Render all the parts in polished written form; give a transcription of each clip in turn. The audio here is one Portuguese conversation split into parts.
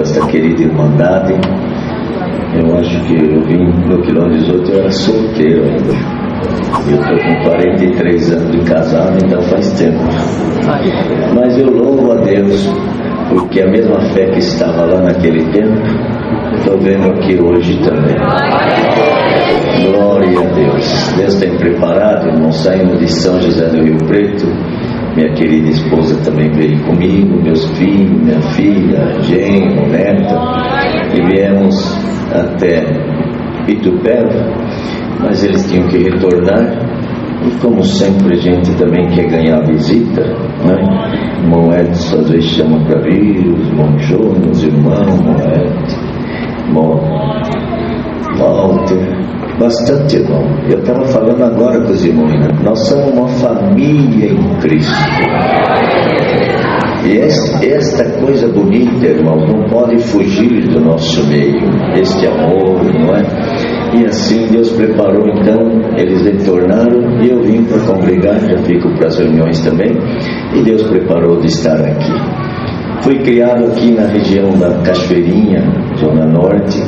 esta querida irmandade. Eu acho que eu vim no quilômetro 18, eu era solteiro ainda. Eu estou com 43 anos de casado, então faz tempo. Mas eu louvo a Deus, porque a mesma fé que estava lá naquele tempo, estou vendo aqui hoje também. Glória a Deus. Deus tem preparado, irmão, saindo de São José do Rio Preto. Minha querida esposa também veio comigo, meus filhos, minha filha, genro, neta, e viemos até Itupeva, mas eles tinham que retornar, e como sempre a gente também quer ganhar visita, né? Irmão Edson às vezes chama para vir, os irmão Jonas, irmão Edson, irmão Walter, bastante irmão. Eu estava falando agora com os irmãos, né? Nós somos uma família em Cristo. E esta coisa bonita, irmão, não pode fugir do nosso meio, este amor, não é? E assim Deus preparou, então eles retornaram e eu vim para congregar, já fico para as reuniões também, e Deus preparou de estar aqui. Fui criado aqui na região da Cachoeirinha, Zona Norte,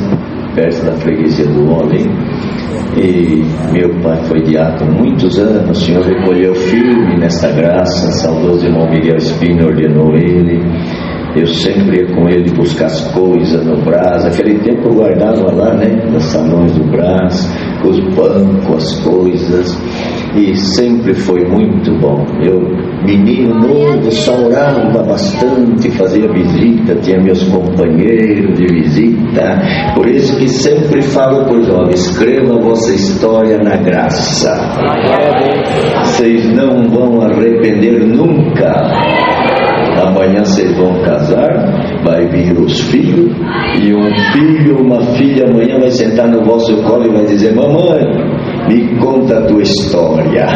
perto da freguesia do Homem, e meu pai foi diácono muitos anos. O Senhor recolheu firme nesta graça, saudoso irmão Miguel Espina ordenou ele. Eu sempre ia com ele buscar as coisas no Brás. Aquele tempo eu guardava lá, né, nos salões do Brás, os bancos, as coisas, e sempre foi muito bom. Eu, menino novo, só orava bastante, fazia visita, tinha meus companheiros de visita. Por isso que sempre falo para os jovens: escreva a vossa história na graça, vocês não vão arrepender nunca. Amanhã vocês vão casar, vai vir os filhos, e um filho, uma filha amanhã vai sentar no vosso colo e vai dizer: mamãe, me conta a tua história.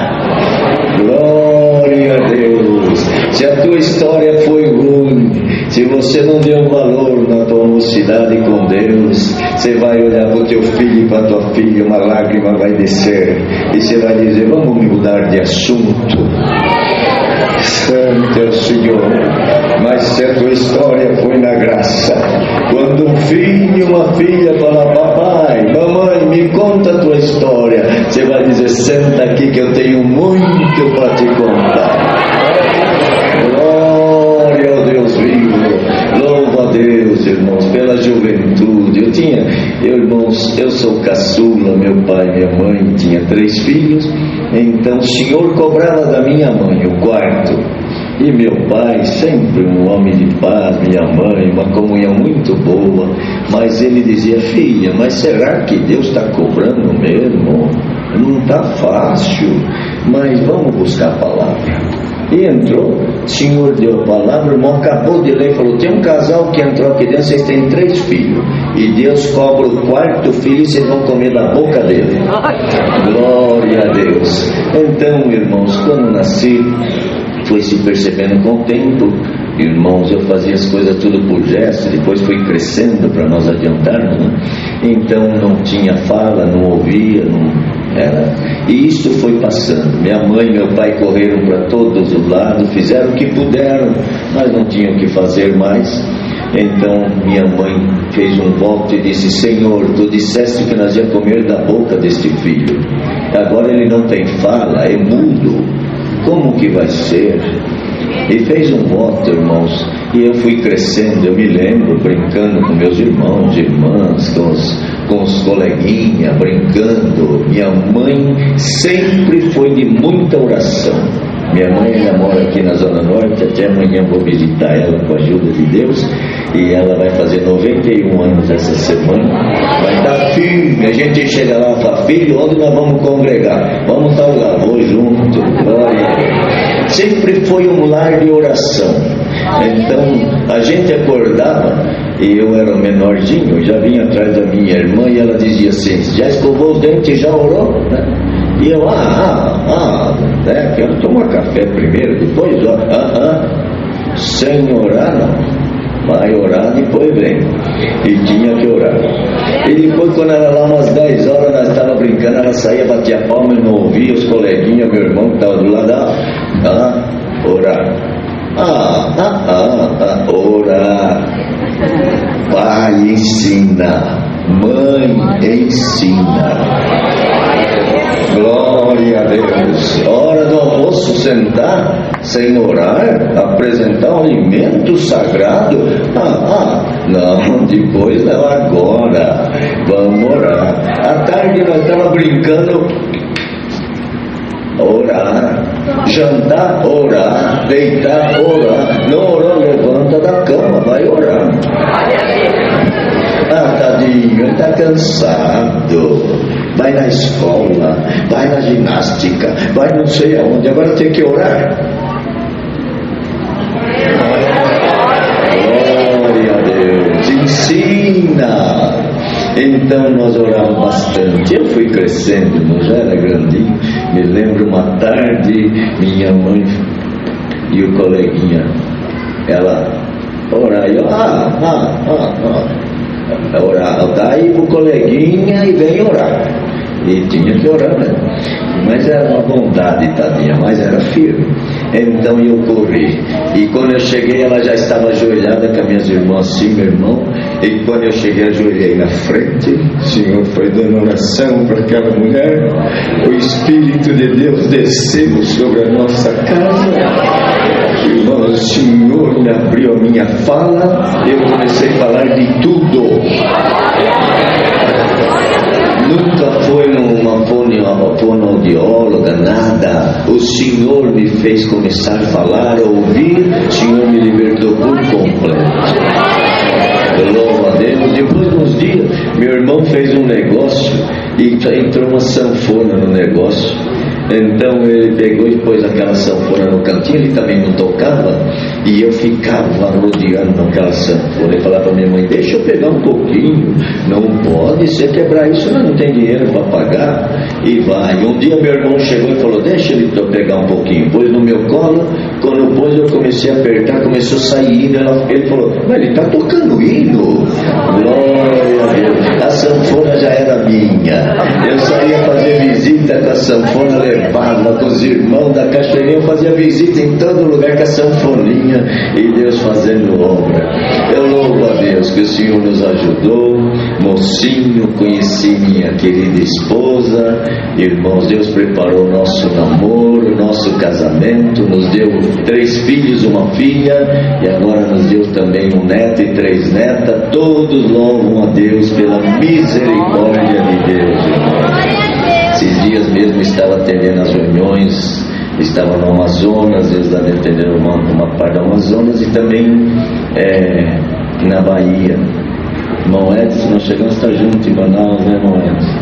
Glória a Deus. Se a tua história foi ruim, se você não deu valor na tua mocidade com Deus, você vai olhar para o teu filho e para a tua filha, uma lágrima vai descer, e você vai dizer: vamos mudar de assunto. Santo é o Senhor. Mas se a tua história foi na graça, quando um filho e uma filha falam: papai, mamãe, me conta a tua história, você vai dizer: senta aqui que eu tenho muito para te contar. Glória ao Deus vivo. Louvo a Deus, irmãos, pela juventude. Irmãos, eu sou caçula, meu pai e minha mãe tinha 3 filhos, então o Senhor cobrava da minha mãe o quarto, e meu pai, sempre um homem de paz, minha mãe, uma comunhão muito boa, mas ele dizia: filha, mas será que Deus está cobrando mesmo? Não está fácil, mas vamos buscar a palavra. E entrou, o Senhor deu a palavra, o irmão acabou de ler, falou: tem um casal que entrou aqui dentro, vocês têm 3 filhos, e Deus cobra o 4º filho e vocês vão comer da boca dele. Glória a Deus. Então, irmãos, quando nasci, foi se percebendo com o tempo, irmãos, eu fazia as coisas tudo por gesto, depois fui crescendo para nós adiantarmos, né? Então não tinha fala, não ouvia, não era. E isto foi passando. Minha mãe e meu pai correram para todos os lados, fizeram o que puderam, mas não tinham o que fazer mais. Então minha mãe fez um voto e disse: Senhor, tu disseste que nós íamos comer da boca deste filho, agora ele não tem fala, é mudo, como que vai ser? E fez um voto, irmãos, e eu fui crescendo. Eu me lembro brincando com meus irmãos e irmãs, com os coleguinhas, brincando. Minha mãe sempre foi de muita oração. Minha mãe ainda mora aqui na Zona Norte, até amanhã vou visitar ela com a ajuda de Deus, e ela vai fazer 91 anos essa semana, vai estar firme. A gente chega lá e fala: filho, onde nós vamos congregar? Vamos estar lá, vou junto. Glória. Sempre foi um lar de oração. Então a gente acordava, e eu era menorzinho, já vinha atrás da minha irmã, e ela dizia assim: já escovou os dentes, já orou? E eu, quero tomar café primeiro, depois ora. Sem orar não, vai orar, depois vem. E tinha que orar. E depois, quando era lá umas 10 horas, nós estávamos brincando, ela saía, batia a palma e não ouvia, os coleguinhas, meu irmão que estava do lado, orar. Orar. pai ensina, mãe ensina. Glória a Deus. Hora do almoço sentar, sem orar, apresentar um alimento sagrado. Não, depois não, agora. Vamos orar. À tarde nós estávamos brincando. Orar. Jantar, orar. Deitar, orar. Não orou, levanta da cama, vai orar. Tadinho, ele está cansado. Vai na escola, vai na ginástica, vai não sei aonde, agora tem que orar. Glória a Deus, ensina. Então nós oramos bastante. Eu fui crescendo, não já era grandinho. Me lembro uma tarde, minha mãe e o coleguinha, ela orar, e eu, orar, tá aí pro coleguinha e vem orar. E tinha que orar, né? Mas era uma vontade, tadinha, mas era firme. Então eu corri. E quando eu cheguei, ela já estava ajoelhada com as minhas irmãs, assim, meu irmão. E quando eu cheguei, ajoelhei na frente. O Senhor foi dando oração para aquela mulher. O Espírito de Deus desceu sobre a nossa casa. Irmão, o Senhor me abriu a minha fala. Eu comecei a falar de tudo. Nunca foi numa fonoaudióloga, nada. O Senhor me fez começar a falar, a ouvir. O Senhor me libertou por completo. Glória a Deus. Depois de uns dias, meu irmão fez um negócio e entrou uma sanfona no negócio. Então ele pegou e pôs aquela sanfona no cantinho. Ele também não tocava. E eu ficava rodeando aquela sanfona. Ele falava para minha mãe: deixa eu pegar um pouquinho. Não pode, se quebrar isso, não tem dinheiro para pagar. E vai. Um dia meu irmão chegou e falou: deixa ele pegar um pouquinho. Pôs no meu colo. Quando pôs, eu comecei a apertar. Começou a sair hino. Ele falou: mas ele está tocando hino. Glória a Deus. A sanfona já era minha. Eu saía fazer visita com a sanfona levada, com os irmãos da cachoeirinha. Eu fazia visita em todo lugar com a sanfoninha. E Deus fazendo obra. Eu louvo a Deus que o Senhor nos ajudou. Mocinho, conheci minha querida esposa. Irmãos, Deus preparou o nosso namoro, nosso casamento. Nos deu 3 filhos, uma filha. E agora nos deu também um neto e 3 netas. Todos louvam a Deus pela misericórdia de Deus, irmãos. Esses dias mesmo estava atendendo as reuniões. Estava no Amazonas, eles devem entender uma parte do Amazonas, e também na Bahia. Irmão Edson, nós chegamos a estar juntos em Manaus, né, irmão Edson?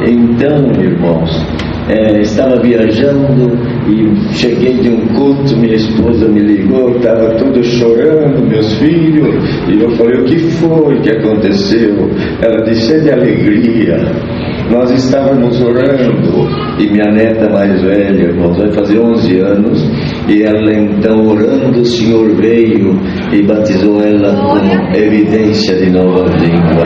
Então, irmãos, estava viajando e cheguei de um culto, minha esposa me ligou, estava tudo chorando, meus filhos, e eu falei: o que foi que aconteceu? Ela disse: é de alegria. Nós estávamos orando, e minha neta mais velha, irmãos, vai fazer 11 anos, e ela então orando, o Senhor veio e batizou ela com evidência de nova língua.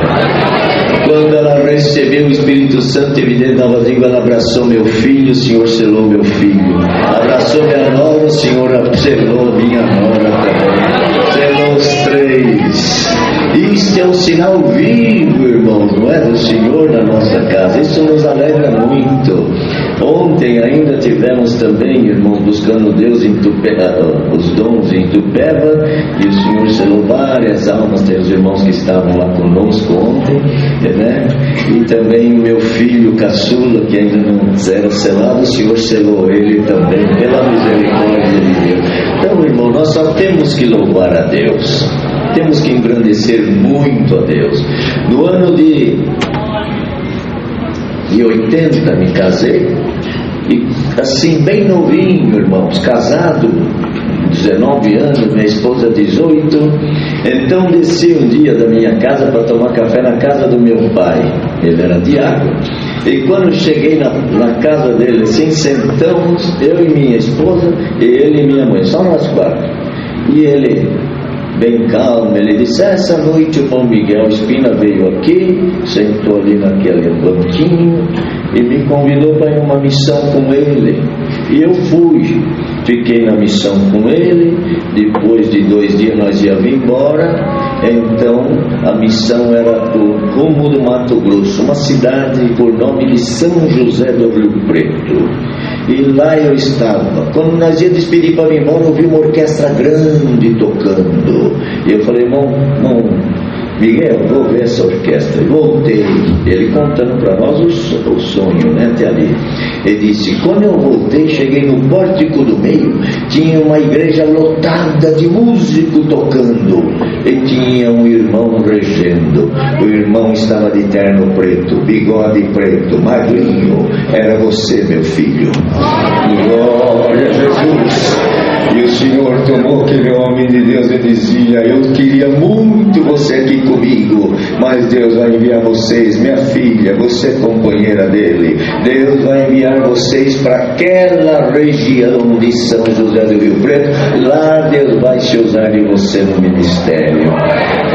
Quando ela recebeu o Espírito Santo, evidente nova língua, ela abraçou meu filho, o Senhor selou meu filho. Abraçou minha nora, o Senhor selou minha nora também. Selou os 3. Isto é um sinal vivo, irmãos, não é, do Senhor na nossa casa. Isso nos alegra muito. Ontem ainda tivemos também, irmãos, buscando Deus em os dons em Itupeva, e o Senhor selou várias almas. Tem os irmãos que estavam lá conosco ontem, né? E também o meu filho caçula, que ainda não era selado, o Senhor selou ele também, pela misericórdia de Deus. Então, irmão, nós só temos que louvar a Deus. Temos que engrandecer muito a Deus. No ano de 80 me casei, e assim bem novinho, irmãos, casado, 19 anos, minha esposa 18. Então desci um dia da minha casa para tomar café na casa do meu pai. Ele era diácono. E quando cheguei na casa dele, assim, sentamos, eu e minha esposa, e ele e minha mãe, só nós 4. E ele, bem calmo, ele disse: essa noite o Bom Miguel Espina veio aqui, sentou ali naquele banquinho e me convidou para ir numa missão com ele. E eu fui, fiquei na missão com ele. Depois de 2 dias nós íamos embora. Então A missão era o rumo do Mato Grosso, uma cidade por nome de São José do Rio Preto. E lá eu estava. Quando nós íamos despedir para ir embora, eu vi uma orquestra grande tocando. E eu falei, irmão Miguel, vou ver essa orquestra. E voltei, ele contando para nós o sonho, né, até ali. Ele disse, quando eu voltei, cheguei no pórtico do meio, tinha uma igreja lotada de músico tocando, e tinha um irmão regendo. O irmão estava de terno preto, bigode preto, magrinho. Era você, meu filho. Glória a Jesus. E o Senhor tomou aquele homem de Deus e dizia, eu queria muito você aqui comigo, mas Deus vai enviar vocês, minha filha, você é companheira dele. Deus vai enviar vocês para aquela região de São José do Rio Preto. Lá Deus vai se usar de você no ministério.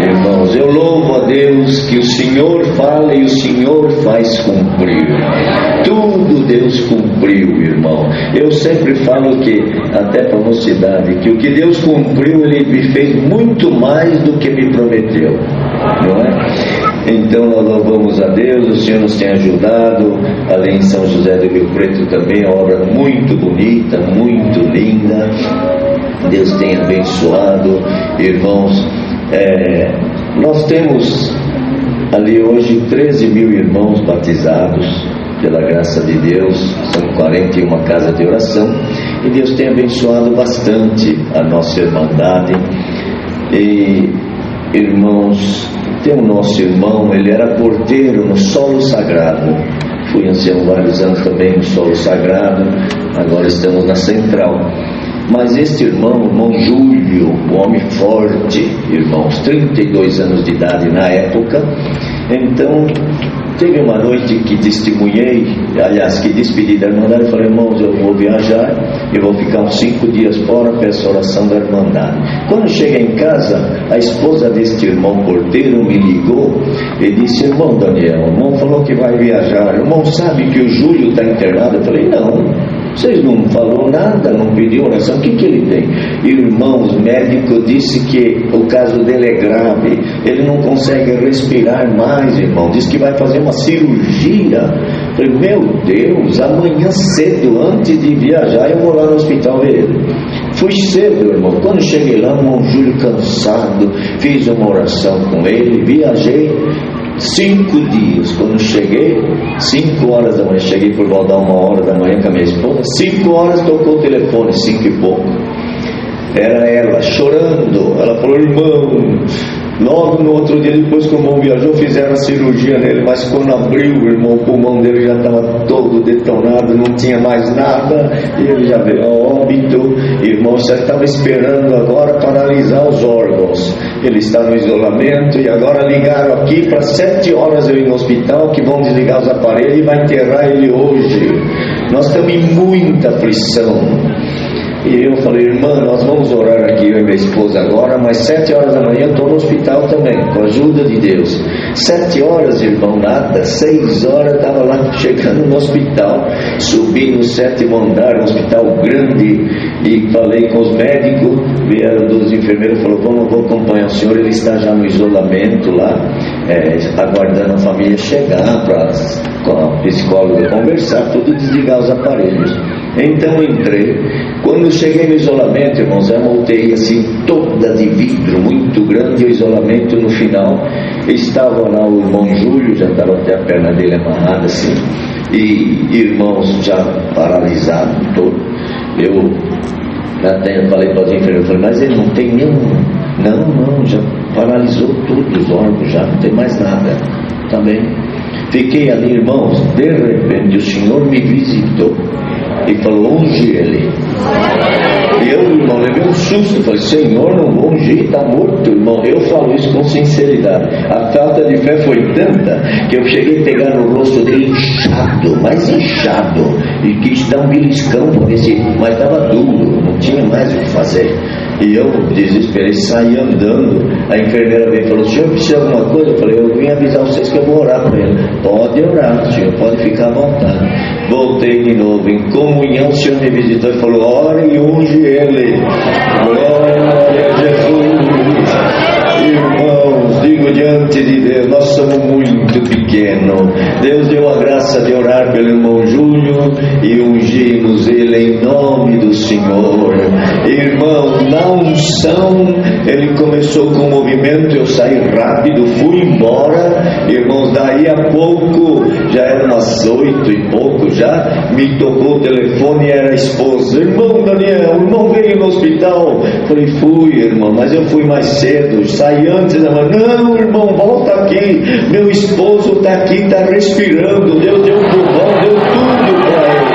Irmãos, eu louvo a Deus que o Senhor fala e o Senhor faz cumprir. Tudo Deus cumpriu, irmão. Eu sempre falo que, até para a mocidade, que o que Deus cumpriu, Ele me fez muito mais do que me prometeu, não é? Então nós louvamos a Deus, o Senhor nos tem ajudado. Ali em São José do Rio Preto também, uma obra muito bonita, muito linda. Deus tem abençoado, irmãos. Nós temos ali hoje 13 mil irmãos batizados pela graça de Deus. São 41 casas de oração, e Deus tem abençoado bastante a nossa irmandade. E irmãos, tem o nosso irmão, ele era porteiro no solo sagrado. Fui ancião vários anos também no solo sagrado. Agora estamos na central. Mas este irmão Júlio, um homem forte, irmãos, 32 anos de idade na época. Então, teve uma noite que testemunhei, aliás, que despedi da Irmandade. Eu falei, irmãos, eu vou viajar, eu vou ficar uns 5 dias fora, peço a oração da Irmandade. Quando cheguei em casa, a esposa deste irmão porteiro me ligou e disse, irmão Daniel, o irmão falou que vai viajar, o irmão sabe que o Júlio está internado? Eu falei, não. Vocês não falou nada, não pediu oração, o que ele tem? Irmãos, o médico disse que o caso dele é grave, ele não consegue respirar mais, irmão, disse que vai fazer uma cirurgia. Eu falei, meu Deus, amanhã cedo, antes de viajar, eu vou lá no hospital ver ele. Fui cedo, irmão. Quando cheguei lá, o irmão Júlio cansado, fiz uma oração com ele, viajei 5 dias. Quando cheguei, 5 horas da manhã, cheguei por volta de 1h da manhã com a minha esposa. 5 horas tocou o telefone, 5 e pouco. Era ela chorando. Ela falou, irmão, logo no outro dia, depois que o irmão viajou, fizeram a cirurgia nele, mas quando abriu, irmão, o pulmão dele já estava todo detonado, não tinha mais nada, e ele já veio a óbito. Irmão, já estava esperando agora paralisar os órgãos. Ele está no isolamento, e agora ligaram aqui para 7 horas eu ir no hospital, que vão desligar os aparelhos e vai enterrar ele hoje. Nós estamos em muita aflição. E eu falei, irmã, nós vamos orar aqui, eu e minha esposa agora, mas 7 horas da manhã eu estou no hospital também, com a ajuda de Deus. 7 horas, irmão, nada. 6 horas estava lá chegando no hospital. Subi no 7º andar, um hospital grande, e falei com os médicos. Vieram 2 enfermeiros e falaram, vou acompanhar o senhor, ele está já no isolamento lá, aguardando a família chegar para com a psicóloga conversar, tudo, desligar os aparelhos. Então entrei. Quando cheguei no isolamento, irmãos, é uma UTI assim toda de vidro, muito grande. O isolamento no final, estava lá o irmão Júlio, já estava até a perna dele amarrada assim, e irmãos já paralisados todo. Eu até falei para os enfermeiros, mas ele não tem nenhum. Não, já paralisou tudo, os órgãos, já não tem mais nada. Também fiquei ali, irmãos. De repente o Senhor me visitou e falou, unge ele. E eu, irmão, levei um susto. Falei, Senhor, não vou ungir, está morto, irmão. Eu falo isso com sinceridade. A falta de fé foi tanta que eu cheguei a pegar no rosto dele inchado, mas inchado, e quis dar um beliscão para ver se, mas estava duro, não tinha mais o que fazer. E eu, desesperei, saí andando. A enfermeira veio e falou, senhor, precisa de alguma coisa? Eu falei, eu vim avisar vocês que eu vou orar para ele. Pode orar, senhor, pode ficar à vontade. Voltei de novo, em comunhão, o senhor me visitou e falou, ore e unge ele. Glória a Jesus. Irmãos, digo diante diante de Deus, nós somos muito pequenos. Deus deu a graça de orar pelo irmão Júlio e ungimos ele em nome do Senhor. Irmão, na unção, ele começou com o movimento, eu saí rápido, fui embora. Irmãos, daí a pouco, já eram umas 8 e pouco já, me tocou o telefone e era a esposa. Irmão Daniel, o irmão veio no hospital. Falei, fui, irmão, mas eu fui mais cedo, saí antes da manhã. Não, irmão, volta aqui, meu esposo está aqui, está respirando. Deus deu um pulmão, deu tudo para ele.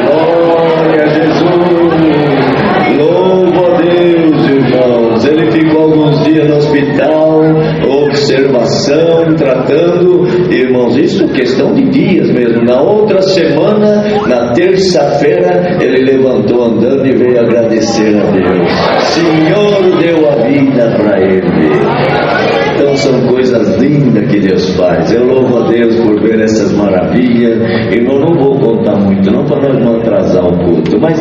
Glória a Jesus, louvo a Deus, irmãos. Ele ficou alguns dias no hospital, observação, tratando. Irmãos, isso é questão de dias mesmo. Na outra semana, na terça-feira, ele levantou andando e veio agradecer a Deus. Senhor deu a vida para ele. Então são coisas lindas que Deus faz. Eu louvo a Deus por ver essas maravilhas. Irmão, não vou contar muito não, para nós não atrasar o culto. Mas,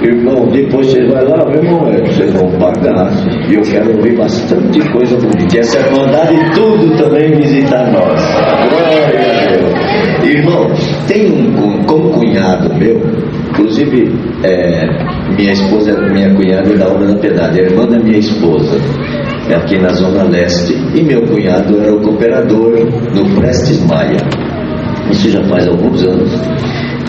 irmão, depois você vai lá, meu irmão, vocês vão pagar. E eu quero ouvir bastante coisa bonita. Essa irmandade e tudo também visitar nós. Glória a Deus. Irmão, tem um cunhado meu, inclusive minha cunhada é da Obra da Piedade, a irmã da minha esposa, é aqui na Zona Leste, e meu cunhado era o cooperador no Prestes Maia. Isso já faz alguns anos.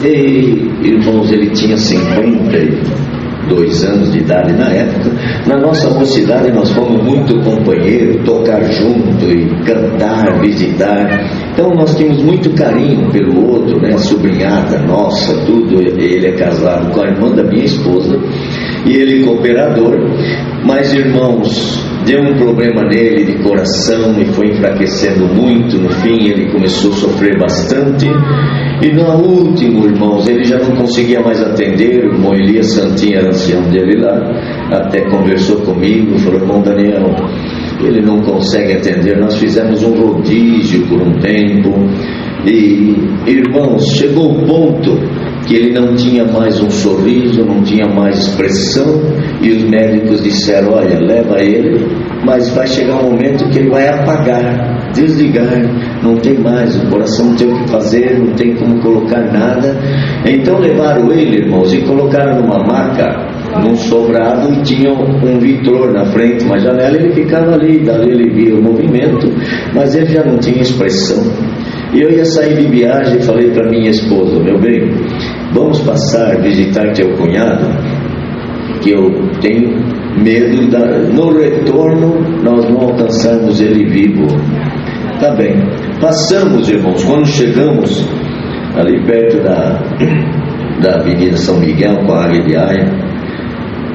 E, irmãos, ele tinha 52 anos de idade na época. Na nossa mocidade nós fomos muito companheiros, tocar junto e cantar, visitar. Então nós tínhamos muito carinho pelo outro, né? A sobrinhada nossa, tudo. Ele é casado com a irmã da minha esposa e ele cooperador. Mas, irmãos, deu um problema nele de coração e foi enfraquecendo muito. No fim ele começou a sofrer bastante. E no último, irmãos, ele já não conseguia mais atender. O irmão Elias Santinho era ancião dele lá, até conversou comigo, falou, irmão Daniel, ele não consegue atender. Nós fizemos um rodízio por um tempo. E, irmãos, chegou o ponto que ele não tinha mais um sorriso, não tinha mais expressão, e os médicos disseram, olha, leva ele, mas vai chegar um momento que ele vai apagar, desligar, não tem mais, o coração não tem o que fazer, não tem como colocar nada. Então levaram ele, irmãos, e colocaram numa maca, num sobrado, e tinha um vitrô na frente, uma janela, ele ficava ali, dali ele via o movimento, mas ele já não tinha expressão. E eu ia sair de viagem e falei para minha esposa, meu bem, vamos passar, visitar teu cunhado, que eu tenho medo, no retorno nós não alcançarmos ele vivo. Tá bem, passamos, irmãos. Quando chegamos ali perto da Avenida São Miguel com a Águia de Aia,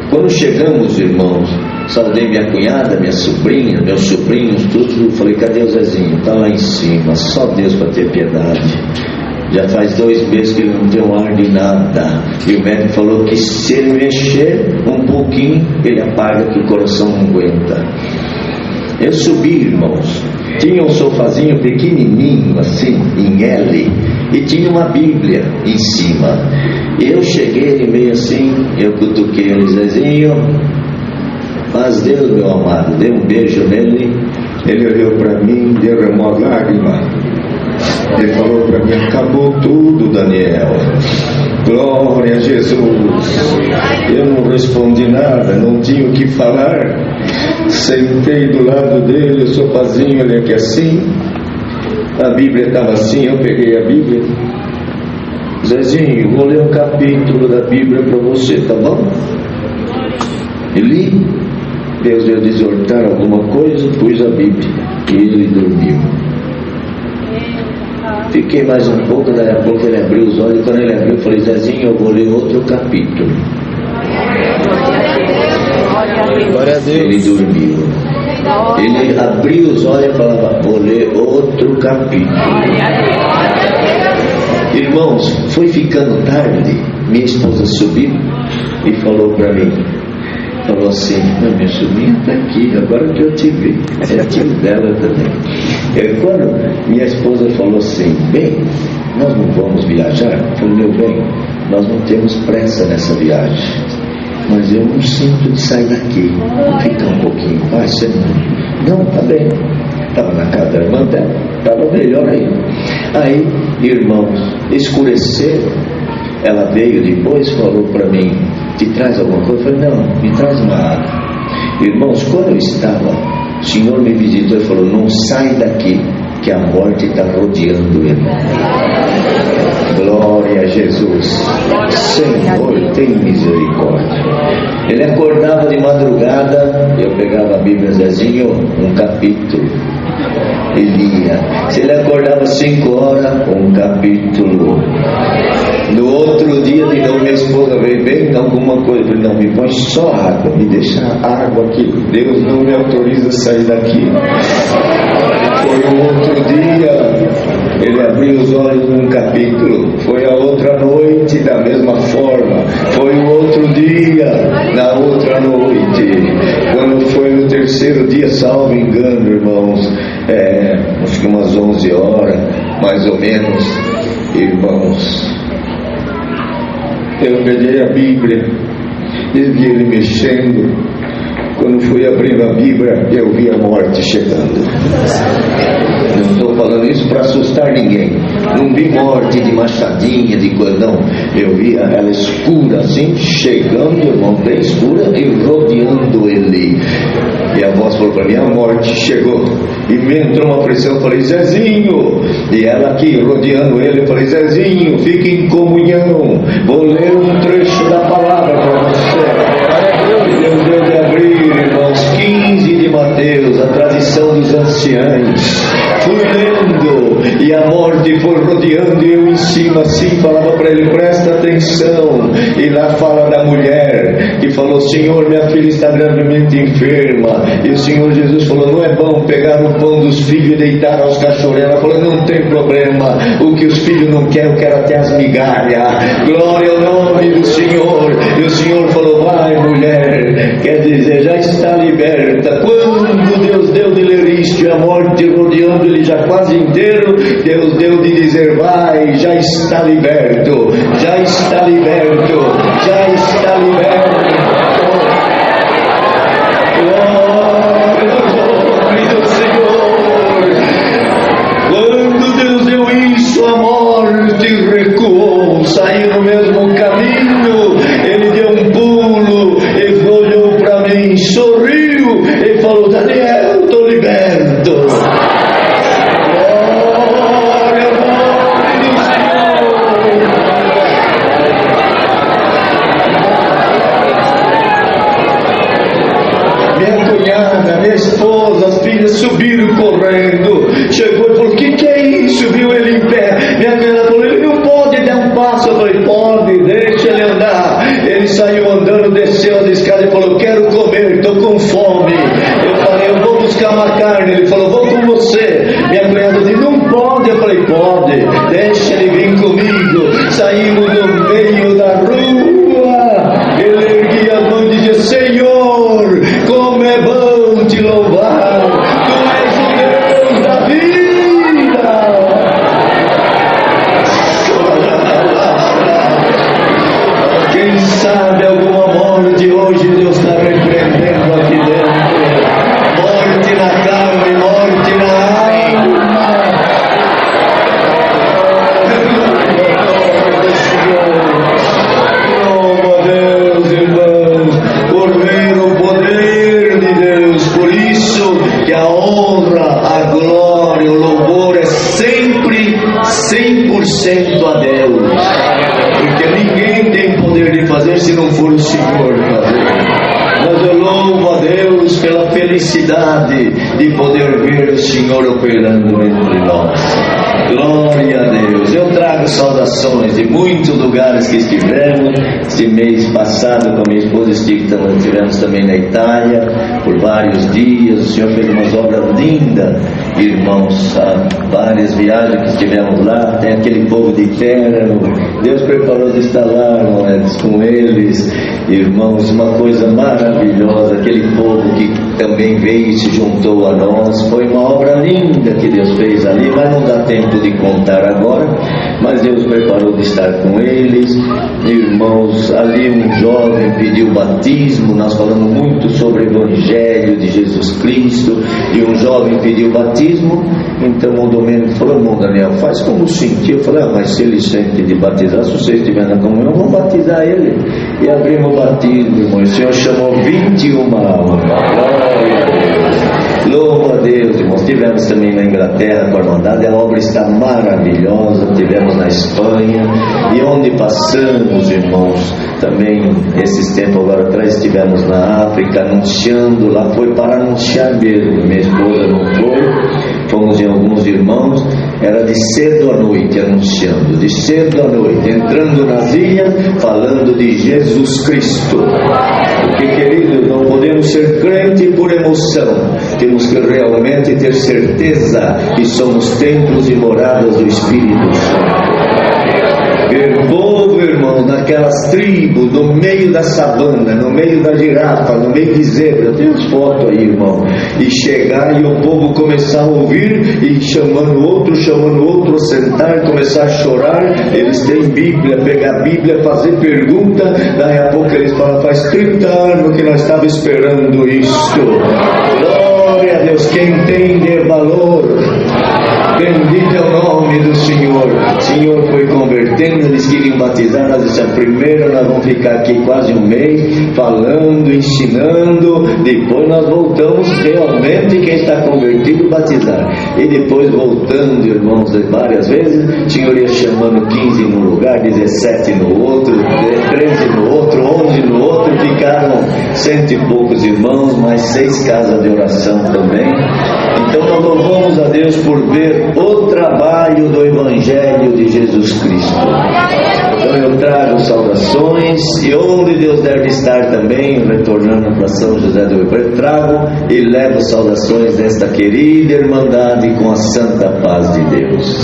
quando chegamos, irmãos, saudei minha cunhada, minha sobrinha, meus sobrinhos, tudo. Falei, cadê o Zezinho? Está lá em cima, só Deus para ter piedade. Já faz 2 meses que ele não tem um ar de nada. E o médico falou que se ele mexer um pouquinho, ele apaga, que o coração não aguenta. Eu subi, irmãos, tinha um sofazinho pequenininho assim, em L, e tinha uma Bíblia em cima. Eu cheguei, ele meio assim, eu cutuquei ele, Zezinho, mas Deus, meu amado, dei um beijo nele. Ele olhou para mim, derramou a lágrima. Ele falou para mim, acabou tudo, Daniel. Glória a Jesus. Eu não respondi nada, não tinha o que falar. Sentei do lado dele, o sofazinho, ele aqui assim. A Bíblia estava assim, eu peguei a Bíblia. Zezinho, vou ler um capítulo da Bíblia para você, tá bom? E li. Deus ia exortar alguma coisa, pus a Bíblia e ele dormiu. Fiquei mais um pouco, daí a pouco ele abriu os olhos. Quando ele abriu, eu falei, Zezinho, eu vou ler outro capítulo. Glória a Deus. Ele dormiu. Ele abriu os olhos e falava, vou ler outro capítulo. Irmãos, foi ficando tarde. Minha esposa subiu e falou para mim, falou assim, minha sobrinha está aqui, agora que eu te vi. É tio dela também. Quando minha esposa falou assim, bem, nós não vamos viajar? Eu falei, meu bem, nós não temos pressa nessa viagem, mas eu não sinto de sair daqui. Vou ficar um pouquinho, vai ser. Não, tá bem. Estava na casa da irmã dela, estava melhor ainda. Aí, irmãos, escureceu. Ela veio depois, falou para mim: te traz alguma coisa? Eu falei: não, me traz uma água. Irmãos, quando eu estava, o Senhor me visitou e falou: não sai daqui, que a morte está rodeando ele. Glória a Jesus. Senhor, tem misericórdia. Ele acordava de madrugada, eu pegava a Bíblia, Zezinho, um capítulo, ele lia. Se ele acordava 5 horas, um capítulo. No outro dia, de novo, minha esposa veio bem, alguma coisa. Eu falei: não, me põe só água, me deixa água aqui. Deus não me autoriza a sair daqui. Foi o outro dia, ele abriu os olhos num capítulo. Foi a outra noite, da mesma forma. Foi o outro dia, na outra noite. Quando foi no terceiro dia, salvo engano, irmãos, acho que umas 11 horas, mais ou menos, irmãos, eu peguei a Bíblia e vi ele mexendo. Quando fui abrindo a Bíblia, eu vi a morte chegando. Não estou falando isso para assustar ninguém. Não vi morte de machadinha, de cordão. Eu vi ela escura assim, chegando, irmão, bem escura, e rodeando ele. E a voz falou para mim: a morte chegou. E me entrou uma pressão. Eu falei: Zezinho. E ela aqui rodeando ele. Eu falei: Zezinho, fique em comunhão. Vou ler um trecho da palavra para você. Deus deu de abrir, irmãos, 15 de Mateus, a tradição dos anciãos. Fui lendo e a morte foi rodeando, e eu em cima assim falava para ele: presta atenção. E lá fala da mulher que falou: Senhor, minha filha está gravemente enferma. E o Senhor Jesus falou: não é bom pegar o pão dos filhos e deitar aos cachorros. Ela falou: não tem problema, o que os filhos não querem, eu quero até as migalhas. Glória ao nome do Senhor. E o Senhor falou: vai, mulher, quer dizer, já está liberta. Quando Deus deu de ler isto e a morte rodeando ele já quase inteiro, Deus deu de dizer: vai, já está liberto, já está liberto, já está liberto. Glória ao nome do Senhor. Quando Deus deu isso, a morte recuou, saiu no mesmo caminho. Ele deu um pulo e olhou para mim, sorriu e falou: Daniel, estou liberto. Glória ao nome do Senhor. Minha cunhada, minha esposa, as filhas subiram correndo. Chegou e falou: o que é isso? Viu ele em pé. Minha cunhada falou: ele não pode dar um passo. Eu falei: pode, deixa ele andar. Ele saiu andando, desceu as escadas e falou: quero comer, estou com fome. Eu falei: eu vou buscar uma carne. Ele falou: vou com você. Minha cunhada disse: não pode. Eu falei: pode, deixa ele vir comigo. Saímos no meio da rua. Ele erguia a mão e dizia: Senhor, como é bom te louvar. Tu és o Deus da vida. Quem sabe alguma morte hoje Deus está repreendendo aqui dentro. Morte na carne, morte na alma. Louva a Deus, irmãos, por ver o poder de Deus. Por isso que a honra, a glória, o louvor é sempre 100% a Deus. Porque ninguém tem poder de fazer se não for o Senhor fazer. Mas eu louvo a Deus pela felicidade de poder ver o Senhor operando entre nós. Glória a Deus. Eu trago saudações de muitos lugares que estivemos. Este mês passado, com a minha esposa, estivemos também na Itália por vários dias. O Senhor fez umas obras lindas irmãos, há várias viagens que estivemos lá, tem aquele povo de terra, Deus preparou de estar lá, com eles, irmãos, uma coisa maravilhosa, aquele povo que também veio e se juntou a nós, foi uma obra linda que Deus fez ali, mas não dá tempo de contar agora, mas Deus preparou de estar com eles, irmãos, ali um jovem pediu batismo, nós falamos muito sobre o Evangelho de Jesus Cristo, e um jovem pediu batismo, então o Domênico falou, irmão Daniel, faz como sentir, eu falei, mas se ele sente de batizar, se você estiver na comunhão, vamos batizar ele, e abrimos o batismo, irmão, o Senhor chamou 21 almas, glória a Deus, louva a Deus, irmãos, tivemos também na Inglaterra com a Irmandade, a obra está maravilhosa, tivemos na Espanha, e onde passamos, irmãos, também esses tempos agora atrás estivemos na África anunciando, lá foi para anunciar mesmo, minha esposa não foi, fomos em alguns irmãos, era de cedo à noite anunciando, de cedo à noite, entrando nas ilhas, falando de Jesus Cristo, porque queridos, não podemos ser crente por emoção, temos que realmente ter certeza que somos templos e moradas do Espírito Santo. Ver povo, irmão, naquelas tribos, no meio da savana, no meio da girafa, no meio de zebra, tem as fotos aí, irmão, e chegar e o povo começar a ouvir e chamando outro a sentar, começar a chorar, eles têm Bíblia, pegar a Bíblia, fazer pergunta, daí a pouco eles falam, faz 30 anos que nós estávamos esperando isto. Glória a Deus, quem entende valor, bendito é o nome do Senhor. O Senhor foi convertendo, eles queriam batizar, nós dissemos, primeiro nós vamos ficar aqui quase um mês, falando, ensinando, depois nós voltamos realmente quem está convertido batizar, e depois voltando, irmãos, várias vezes, o Senhor ia chamando 15 num lugar, 17 no outro, 13 no outro, 11 no outro, ficaram 100 e poucos irmãos, mais 6 casas de oração também. Então nós louvamos a Deus por ver o trabalho do Evangelho de Jesus Cristo. Então eu trago saudações, e onde Deus deve estar também, retornando para São José do Rio Preto, trago e levo saudações desta querida Irmandade com a santa paz de Deus.